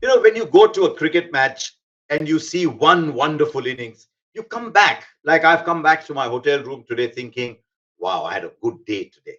When you go to a cricket match and you see one wonderful innings, you come back. Like I've come back to my hotel room today thinking, wow, I had a good day today.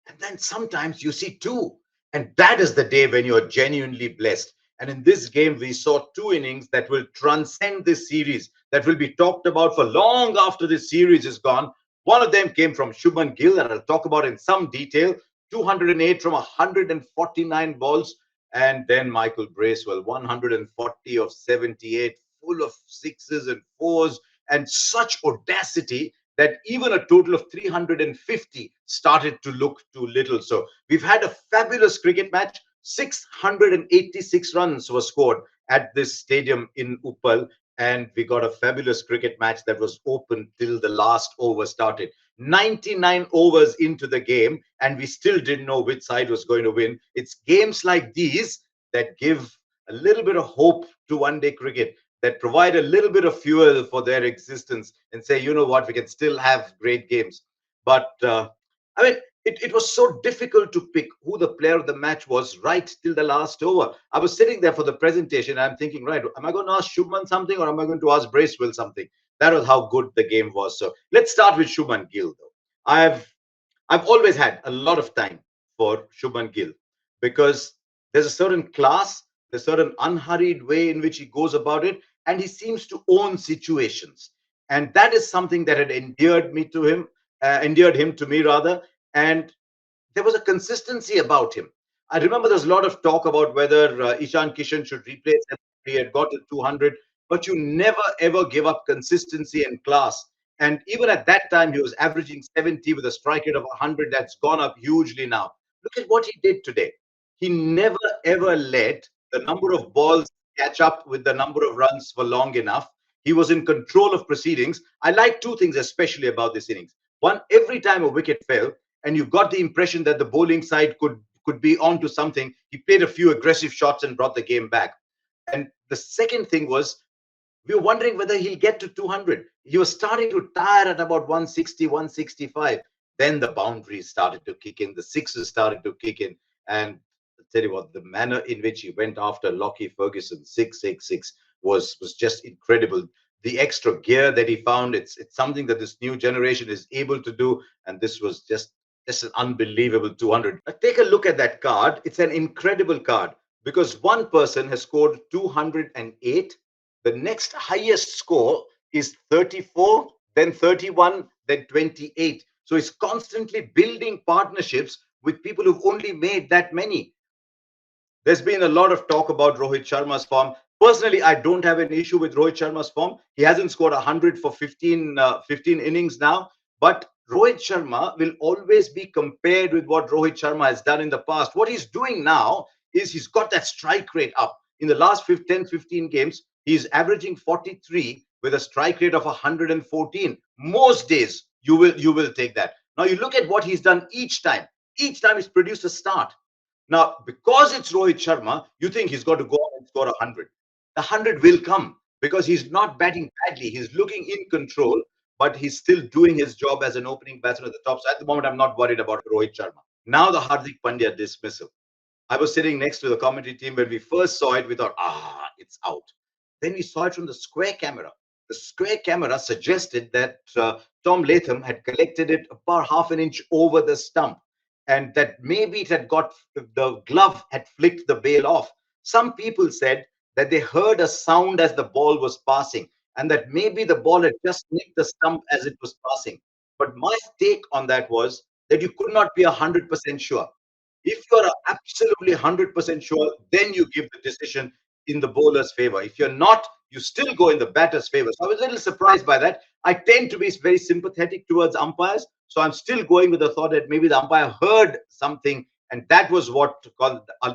And then sometimes you see two. And that is the day when you're genuinely blessed. And in this game, we saw two innings that will transcend this series, that will be talked about for long after this series is gone. One of them came from Shubman Gill, and I'll talk about in some detail. 208 from 149 balls. And then Michael Bracewell, 140 of 78, full of sixes and fours, and such audacity that even a total of 350 started to look too little. So we've had a fabulous cricket match. 686 runs were scored at this stadium in Uppal, and we got a fabulous cricket match that was open till the last over started. 99 overs into the game, and we still didn't know which side was going to win. It's games like these that give a little bit of hope to one day cricket, that provide a little bit of fuel for their existence and say, you know what, we can still have great games. But I mean, it was so difficult to pick who the player of the match was right till the last over. I was sitting there for the presentation. I'm thinking, right, am I going to ask Shubman something or am I going to ask Bracewell something? That was how good the game was. So let's start with Shubman Gill, though. I've always had a lot of time for Shubman Gill because there's a certain class, there's a certain unhurried way in which he goes about it, and he seems to own situations. And that is something that had endeared him to me rather. And there was a consistency about him. I remember there was a lot of talk about whether Ishan Kishan should replace him. He had got to 200, but you never ever give up consistency and class. And even at that time, he was averaging 70 with a strike rate of 100. That's gone up hugely now. Look at what he did today. He never ever let the number of balls catch up with the number of runs for long enough. He was in control of proceedings. I like two things especially about this innings. One, every time a wicket fell, and you got the impression that the bowling side could be onto something, he played a few aggressive shots and brought the game back. And the second thing was, we were wondering whether he'll get to 200. He was starting to tire at about 160, 165. Then the boundaries started to kick in, the sixes started to kick in. And I tell you what, the manner in which he went after Lockie Ferguson, 666, was just incredible. The extra gear that he found, it's something that this new generation is able to do. And this was just an unbelievable 200. Now, take a look at that card. It's an incredible card because one person has scored 208. The next highest score is 34, then 31, then 28. So he's constantly building partnerships with people who've only made that many. There's been a lot of talk about Rohit Sharma's form. Personally, I don't have an issue with Rohit Sharma's form. He hasn't scored 100 for 15 innings now. But Rohit Sharma will always be compared with what Rohit Sharma has done in the past. What he's doing now is he's got that strike rate up. In the last 10, 15 games, he's averaging 43 with a strike rate of 114. Most days, you will take that. Now, you look at what he's done each time. Each time he's produced a start. Now, because it's Rohit Sharma, you think he's got to go out and score 100. The 100 will come because he's not batting badly. He's looking in control, but he's still doing his job as an opening batsman at the top. So at the moment, I'm not worried about Rohit Sharma. Now, the Hardik Pandya dismissal. I was sitting next to the commentary team when we first saw it. We thought, it's out. Then we saw it from the square camera. The square camera suggested that Tom Latham had collected it about half an inch over the stump, and that maybe it had got the glove had flicked the bail off. Some people said that they heard a sound as the ball was passing, and that maybe the ball had just nicked the stump as it was passing. But my take on that was that you could not be 100% sure. If you are absolutely 100% sure, then you give the decision in the bowler's favor. If you're not, you still go in the batter's favor. So I was a little surprised by that. I tend to be very sympathetic towards umpires. So I'm still going with the thought that maybe the umpire heard something, and that was what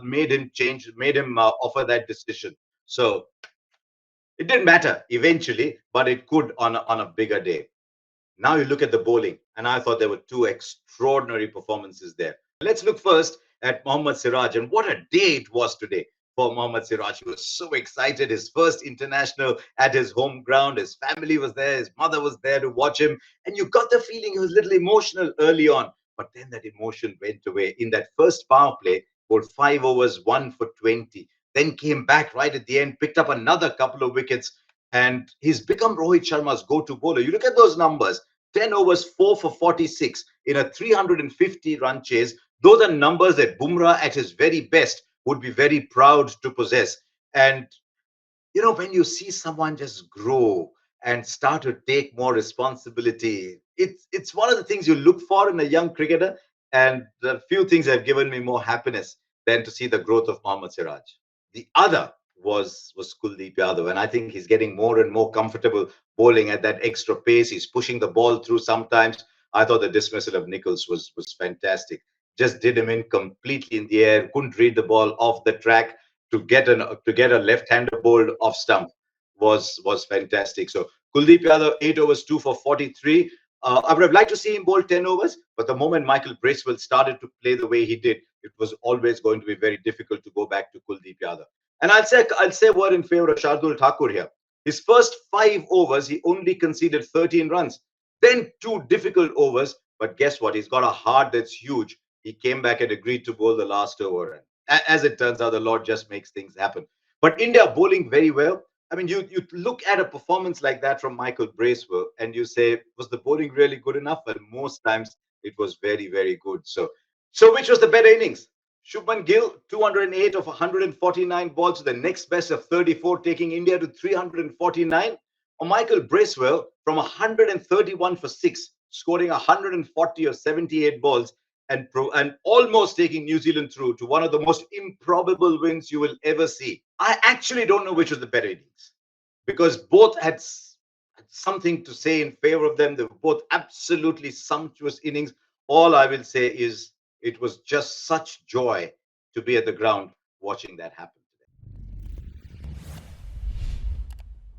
made him change, made him offer that decision. So it didn't matter eventually, but it could on a bigger day. Now you look at the bowling, and I thought there were two extraordinary performances there. Let's look first at Mohammad Siraj, and what a day it was today for Mohammad Siraj. He was so excited. His first international at his home ground. His family was there. His mother was there to watch him. And you got the feeling he was a little emotional early on. But then that emotion went away. In that first power play, bowled 5 overs, 1 for 20. then came back right at the end, picked up another couple of wickets, and he's become Rohit Sharma's go-to bowler. You look at those numbers: 10 overs, 4 for 46 in a 350 run chase. Those are numbers that Bumrah at his very best would be very proud to possess. And when you see someone just grow and start to take more responsibility, it's one of the things you look for in a young cricketer. And the few things have given me more happiness than to see the growth of Mohammad Siraj. The other was Kuldeep Yadav, and I think he's getting more and more comfortable bowling at that extra pace. He's pushing the ball through sometimes. I thought the dismissal of Nichols was fantastic. Just did him in completely in the air. Couldn't read the ball off the track to get a left-hander bowled off stump was fantastic. So Kuldeep Yadav 8 overs, 2 for 43. I would have liked to see him bowl 10 overs, but the moment Michael Bracewell started to play the way he did, it was always going to be very difficult to go back to Kuldeep Yadav. And I'll say a word in favor of Shardul Thakur here. His first 5 overs, he only conceded 13 runs. Then 2 difficult overs, but guess what? He's got a heart that's huge. He came back and agreed to bowl the last over. And as it turns out, the Lord just makes things happen. But India bowling very well. I mean, you look at a performance like that from Michael Bracewell and you say, was the bowling really good enough? And most times it was very, very good. So which was the better innings? Shubman Gill, 208 of 149 balls to the next best of 34, taking India to 349. Or Michael Bracewell from 131 for 6, scoring 140 or 78 balls and almost taking New Zealand through to one of the most improbable wins you will ever see. I actually don't know which was the better innings because both had something to say in favor of them. They were both absolutely sumptuous innings. All I will say is it was just such joy to be at the ground watching that happen.